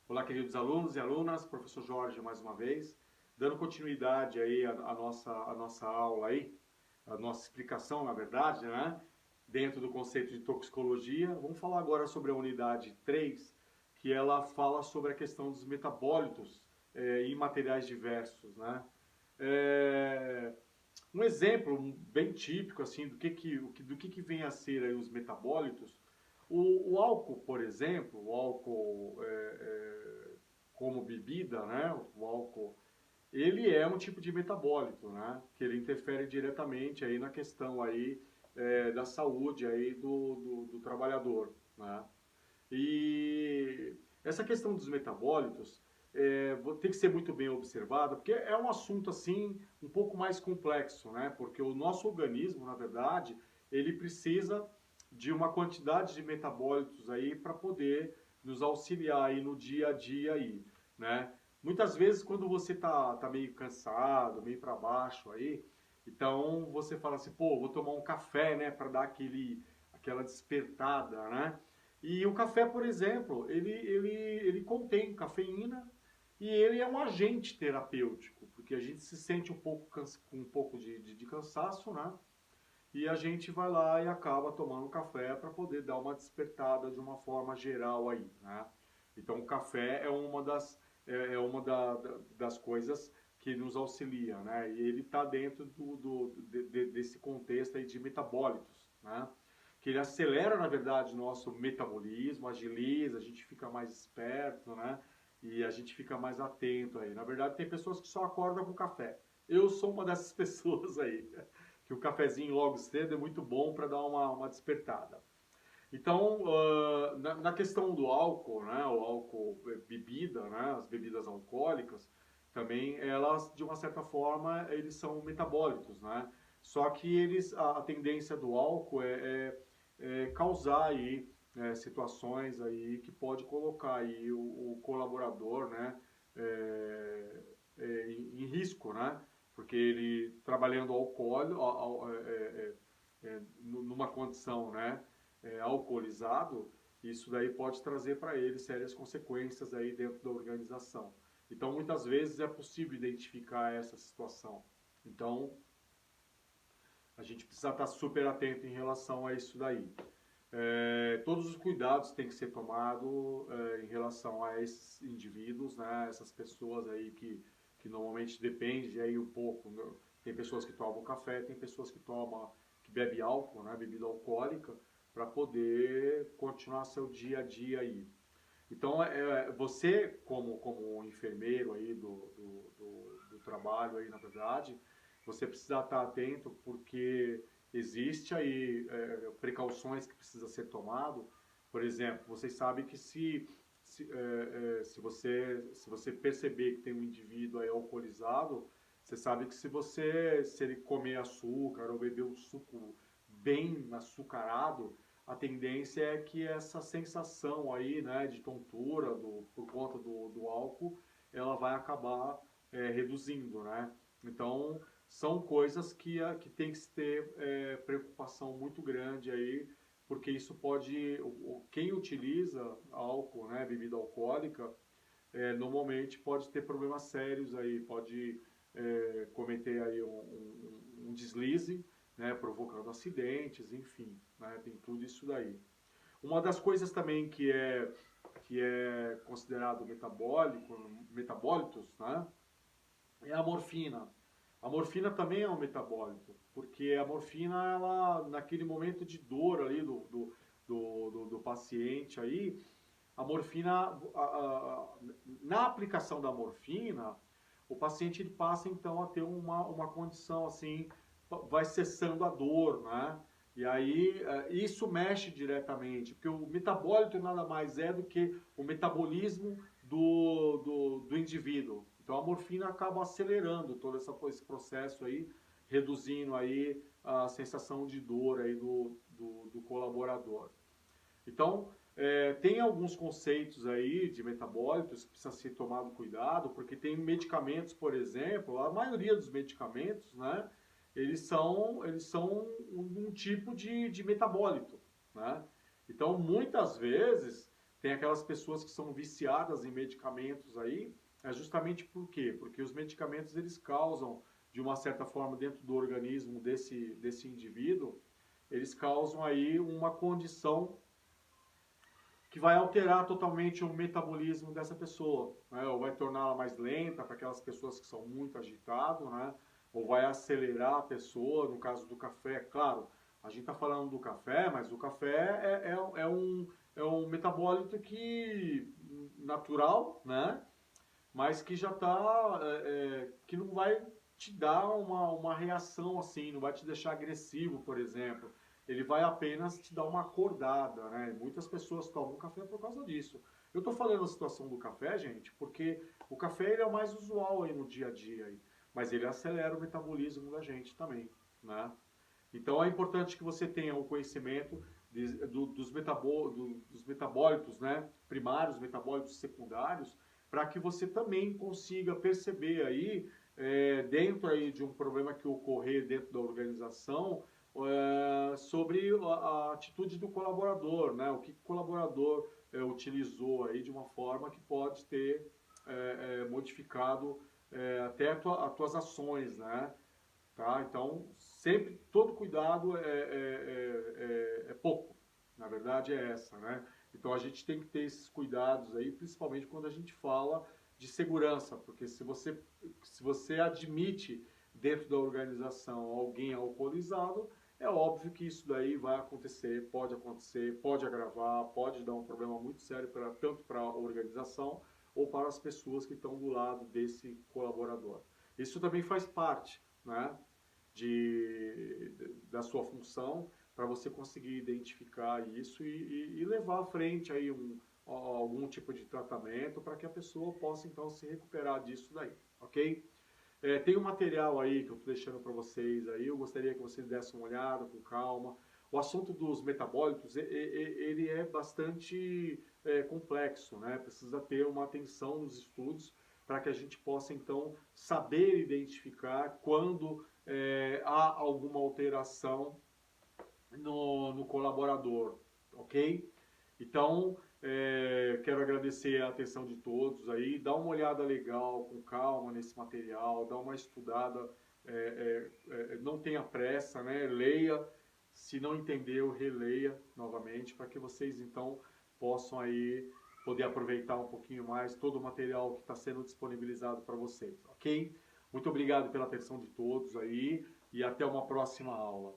Olá, queridos alunos e alunas, professor Jorge mais uma vez, dando continuidade aí à nossa aula aí, a nossa explicação, na verdade, né? Dentro do conceito de toxicologia. Vamos falar agora sobre a unidade 3, que ela fala sobre a questão dos metabólitos em materiais diversos, né? É, um exemplo bem típico assim do que vem a ser aí os metabólitos. O álcool, por exemplo, o álcool como bebida, né? O álcool, ele é um tipo de metabólito, né? Que ele interfere diretamente aí na questão aí da saúde aí do trabalhador, né? E essa questão dos metabólitos tem que ser muito bem observada, porque é um assunto assim um pouco mais complexo, né? Porque o nosso organismo, na verdade, ele precisa de uma quantidade de metabólitos aí para poder nos auxiliar aí no dia a dia aí, né? Muitas vezes quando você tá meio cansado, meio para baixo aí, então você fala assim, pô, vou tomar um café, né, para dar aquela despertada, né? E o café, por exemplo, ele contém cafeína e ele é um agente terapêutico, porque a gente se sente com um pouco de cansaço, né? E a gente vai lá e acaba tomando café para poder dar uma despertada de uma forma geral aí, né? Então o café é uma das coisas que nos auxilia, né? E ele está dentro desse contexto aí de metabólitos, né? Que ele acelera, na verdade, o nosso metabolismo, agiliza, a gente fica mais esperto, né? E a gente fica mais atento aí. Na verdade, tem pessoas que só acordam com café. Eu sou uma dessas pessoas aí, que o cafezinho logo cedo é muito bom para dar uma despertada. Então, na questão do álcool, né, o álcool bebida, né, as bebidas alcoólicas, também elas, de uma certa forma, eles são metabólitos, né? Só que a tendência do álcool é causar aí situações aí que pode colocar aí o colaborador, né, em risco, né? Porque ele trabalhando numa condição, né, alcoolizado, isso daí pode trazer para ele sérias consequências aí dentro da organização. Então, muitas vezes é possível identificar essa situação. Então, a gente precisa estar super atento em relação a isso daí. Todos os cuidados têm que ser tomados em relação a esses indivíduos, né, essas pessoas aí que normalmente depende aí um pouco. Né? Tem pessoas que tomam café, tem pessoas que bebem álcool, né, bebida alcoólica, para poder continuar seu dia a dia aí. Então, você como enfermeiro aí do trabalho aí, na verdade, você precisa estar atento porque existe aí precauções que precisa ser tomado. Por exemplo, vocês sabem que se você perceber que tem um indivíduo aí alcoolizado, você sabe que se ele comer açúcar ou beber um suco bem açucarado, a tendência é que essa sensação aí, né, de tontura por conta do álcool, ela vai acabar reduzindo, né? Então, são coisas que tem que ter preocupação muito grande aí, porque isso pode, quem utiliza álcool, né, bebida alcoólica, normalmente pode ter problemas sérios aí, pode cometer aí um deslize, né, provocando acidentes, enfim, né, tem tudo isso daí. Uma das coisas também que é considerado metabólitos, né, é a morfina. A morfina também é um metabólito, porque a morfina, ela, naquele momento de dor ali do paciente aí, a morfina, na aplicação da morfina, o paciente ele passa então a ter uma condição assim, vai cessando a dor, né? E aí isso mexe diretamente, porque o metabólito nada mais é do que o metabolismo do indivíduo. Então a morfina acaba acelerando todo esse processo aí, reduzindo aí a sensação de dor aí do colaborador. Então, tem alguns conceitos aí de metabólitos que precisa ser tomado cuidado, porque tem medicamentos, por exemplo, a maioria dos medicamentos, né, eles são um tipo de metabólito, né? Então, muitas vezes, Tem aquelas pessoas que são viciadas em medicamentos aí, é justamente por quê? Porque os medicamentos eles causam, de uma certa forma, dentro do organismo desse indivíduo, eles causam aí uma condição que vai alterar totalmente o metabolismo dessa pessoa, né? Ou vai torná-la mais lenta para aquelas pessoas que são muito agitadas, né? Ou vai acelerar a pessoa, no caso do café, claro, a gente está falando do café, mas o café é um metabólito que natural, né? Mas que já está, que não vai te dar uma reação assim, não vai te deixar agressivo, por exemplo. Ele vai apenas te dar uma acordada, né? Muitas pessoas tomam café por causa disso. Eu estou falando a situação do café, gente, porque o café ele é o mais usual aí no dia a dia, aí, mas ele acelera o metabolismo da gente também, né? Então é importante que você tenha o conhecimento dos metabólitos, né, primários, metabólitos secundários, para que você também consiga perceber aí, dentro aí de um problema que ocorrer dentro da organização, sobre a atitude do colaborador, né, o que o colaborador utilizou aí de uma forma que pode ter modificado até as tuas ações, né? Tá? Então, sempre, todo cuidado é pouco. Na verdade é essa, né? Então a gente tem que ter esses cuidados aí, principalmente quando a gente fala de segurança, porque se você admite dentro da organização alguém alcoolizado, é óbvio que isso daí vai acontecer, pode agravar, pode dar um problema muito sério tanto para a organização ou para as pessoas que estão do lado desse colaborador. Isso também faz parte, né, da sua função para você conseguir identificar isso e levar à frente aí algum tipo de tratamento para que a pessoa possa então se recuperar disso daí, ok? Tem um material aí que eu estou deixando para vocês aí, eu gostaria que vocês dessem uma olhada com calma. O assunto dos metabólitos, ele é bastante complexo, né? Precisa ter uma atenção nos estudos para que a gente possa então saber identificar quando há alguma alteração no colaborador, ok? Então, quero agradecer a atenção de todos aí, dá uma olhada legal, com calma nesse material, dá uma estudada, não tenha pressa, né? Leia, se não entendeu, releia novamente, para que vocês então possam aí poder aproveitar um pouquinho mais todo o material que está sendo disponibilizado para vocês, ok? Muito obrigado pela atenção de todos aí e até uma próxima aula.